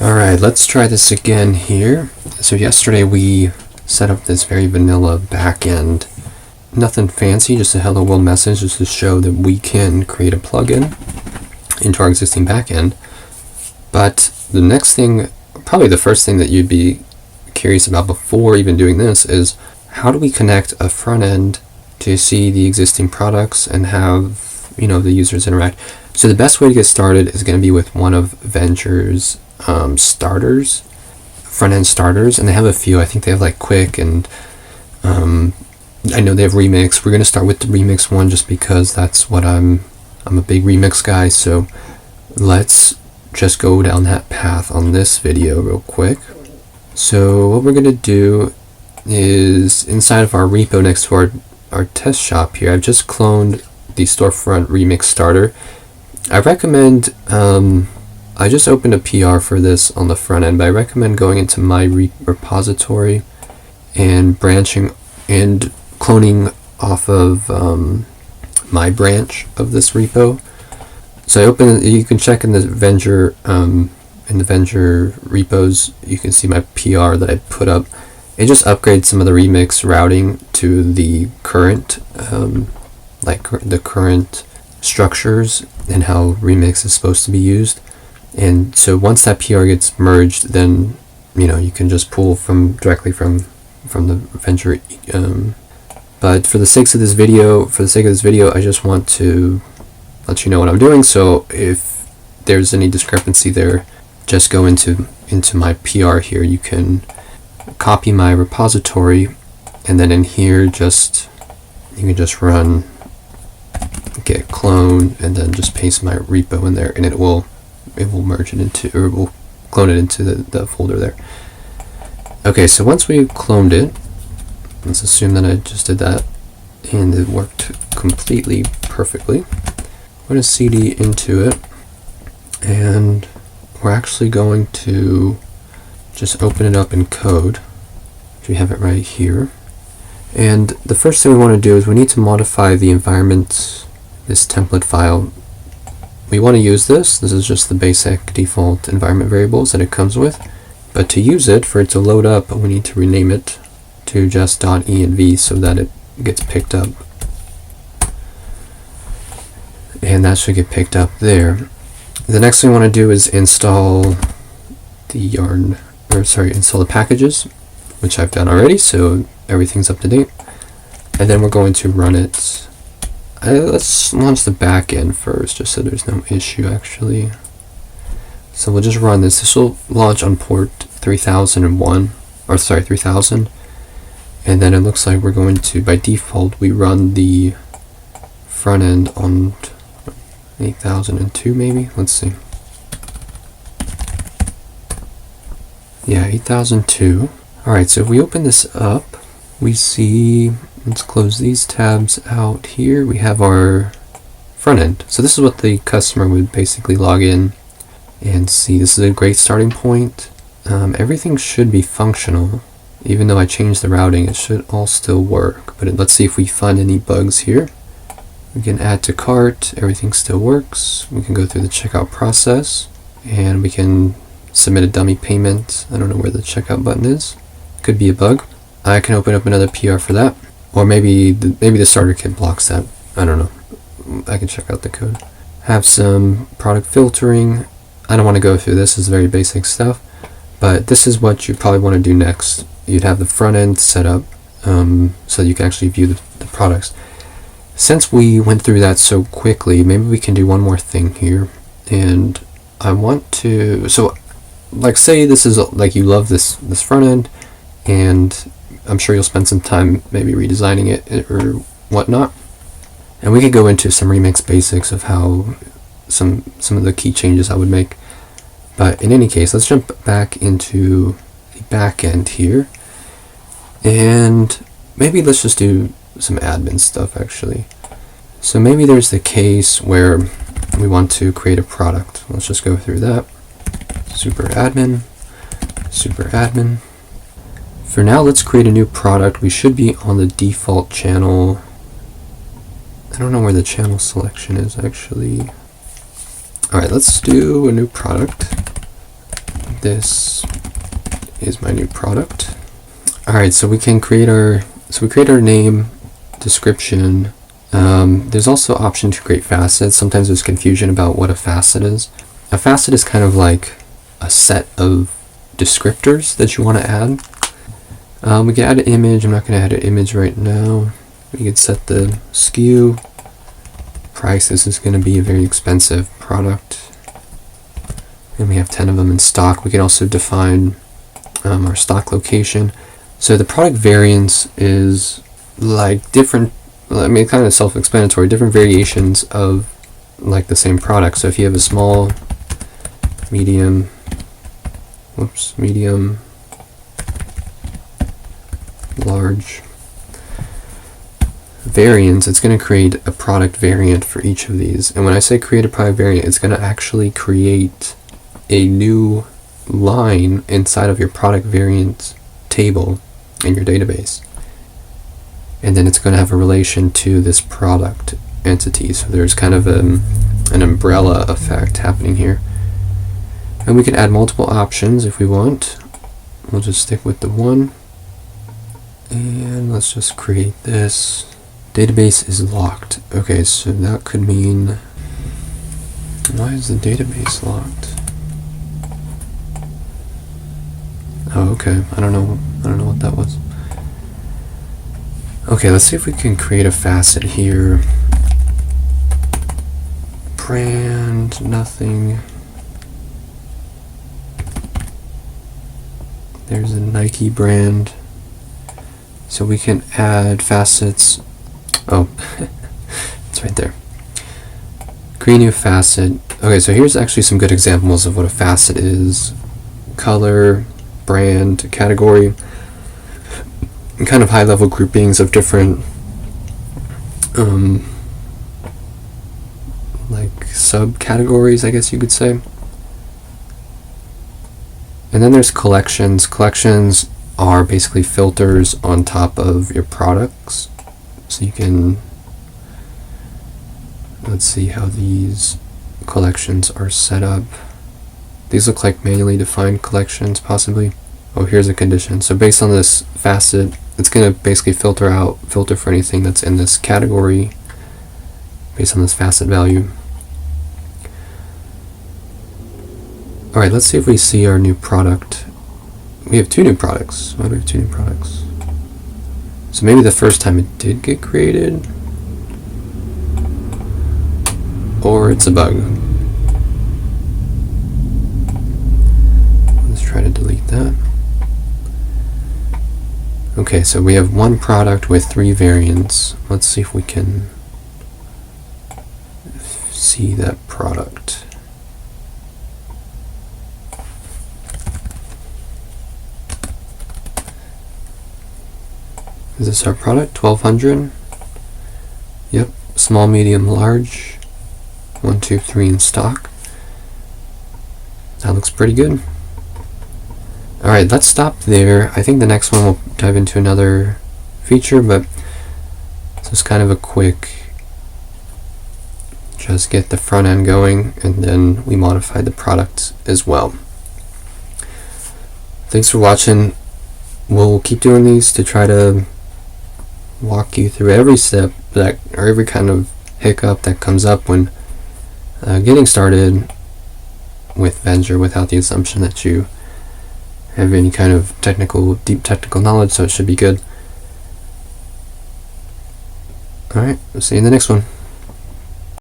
Alright, let's try this again here. So yesterday we set up this very vanilla backend. Nothing fancy, just a hello world message just to show that we can create a plugin into our existing backend. But the next thing, probably the first thing that you'd be curious about before even doing this is how do we connect a front end to see the existing products and have, the users interact. So the best way to get started is going to be with one of Vendure's starters, front-end starters, and they have a few. I think they have like Quick, and I know they have Remix. We're going to start with the Remix one just because that's what I'm a big Remix guy, so let's just go down that path on this video real quick. So what we're going to do is inside of our repo next to our test shop here, I've just cloned the storefront Remix starter. I recommend I just opened a PR for this on the front end, but I recommend going into my repository and branching and cloning off of my branch of this repo. So you can check in the Vendure repos. You can see my PR that I put up. It just upgrades some of the remix routing to the current, the current structures and how remix is supposed to be used. And so once that PR gets merged, then you can just pull directly from the Vendure. But for the sake of this video, I just want to let you know what I'm doing. So if there's any discrepancy there, just go into my PR here. You can copy my repository, and then in here you can just run get clone, and then just paste my repo in there, and it will merge it into, or we'll clone it into the folder there. Okay, so once we've cloned it, let's assume that I just did that and it worked completely perfectly. I'm going to cd into it, and we're actually going to just open it up in code. We have it right here. And the first thing we want to do is we need to modify the environment, this template file. We want to use this. This is just the basic default environment variables that it comes with. But to use it, for it to load up, we need to rename it to just .env so that it gets picked up. And that should get picked up there. The next thing we want to do is install install the packages, which I've done already, so everything's up to date. And then we're going to run it. Let's launch the backend first, just so there's no issue actually. So we'll just run this. This will launch on port 3000, and then it looks like we're going to, by default, we run the front end on 8002 maybe. Let's see. Yeah, 8002. Alright, so if we open this up, we see, let's close these tabs out here. We have our front end. So this is what the customer would basically log in and see. This is a great starting point. Everything should be functional. Even though I changed the routing, it should all still work. But let's see if we find any bugs here. We can add to cart. Everything still works. We can go through the checkout process, and we can submit a dummy payment. I don't know where the checkout button is. Could be a bug. I can open up another PR for that, or maybe the starter kit blocks that. I don't know. I can check out the code. Have some product filtering. I don't want to go through this. This is very basic stuff, but this is what you probably want to do next. You'd have the front end set up so you can actually view the products. Since we went through that so quickly, maybe we can do one more thing here. And I want to, so like say this is like you love this front end, and I'm sure you'll spend some time maybe redesigning it or whatnot. And we could go into some Remix basics of how some of the key changes I would make. But in any case, let's jump back into the back end here. And maybe let's just do some admin stuff actually. So maybe there's the case where we want to create a product. Let's just go through that. Super admin. For now, let's create a new product. We should be on the default channel I don't know where the channel selection is actually. Alright, let's do a new product. This is my new product. Alright, so we can create our name, description. There's also option to create facets. Sometimes there's confusion about what a facet is. A facet is kind of like a set of descriptors that you want to add. We can add an image. I'm not going to add an image right now. We can set the SKU price. This is going to be a very expensive product, and we have 10 of them in stock. We can also define our stock location. So the product variance is like different, I mean, kind of self-explanatory, different variations of like the same product. So if you have a small, medium, large variants, it's going to create a product variant for each of these. And when I say create a product variant, it's going to actually create a new line inside of your product variant table in your database. And then it's going to have a relation to this product entity. So there's kind of an umbrella effect happening here. And we can add multiple options if we want. We'll just stick with the one. And let's just create this. Database is locked. Okay, so that could mean, why is the database locked? Oh, okay. I don't know what that was. Okay, let's see if we can create a facet here. Brand, nothing. There's a Nike brand. So we can add facets. Oh, it's right there. Create new facet. Okay, so here's actually some good examples of what a facet is. Color, brand, category, and kind of high-level groupings of different like subcategories, I guess you could say. And then there's collections. Collections are basically filters on top of your products. So you can, let's see how these collections are set up. These look like manually defined collections, possibly. Oh, here's a condition. So based on this facet, it's going to basically filter for anything that's in this category based on this facet value. Alright, let's see if we see our new product. We have 2 new products. Why do we have 2 new products? So maybe the first time it did get created, or it's a bug. Let's try to delete that. Okay, so we have 1 product with 3 variants. Let's see if we can see that product. Is this our product? 1200? Yep. Small, medium, large. 1, 2, 3 in stock. That looks pretty good. Alright, let's stop there. I think the next one we'll dive into another feature, but this is kind of a quick, just get the front end going, and then we modify the product as well. Thanks for watching. We'll keep doing these to try to walk you through every step that, or every kind of hiccup that comes up when getting started with Vendure, without the assumption that you have any kind of deep technical knowledge, so it should be good. Alright, we'll see you in the next one.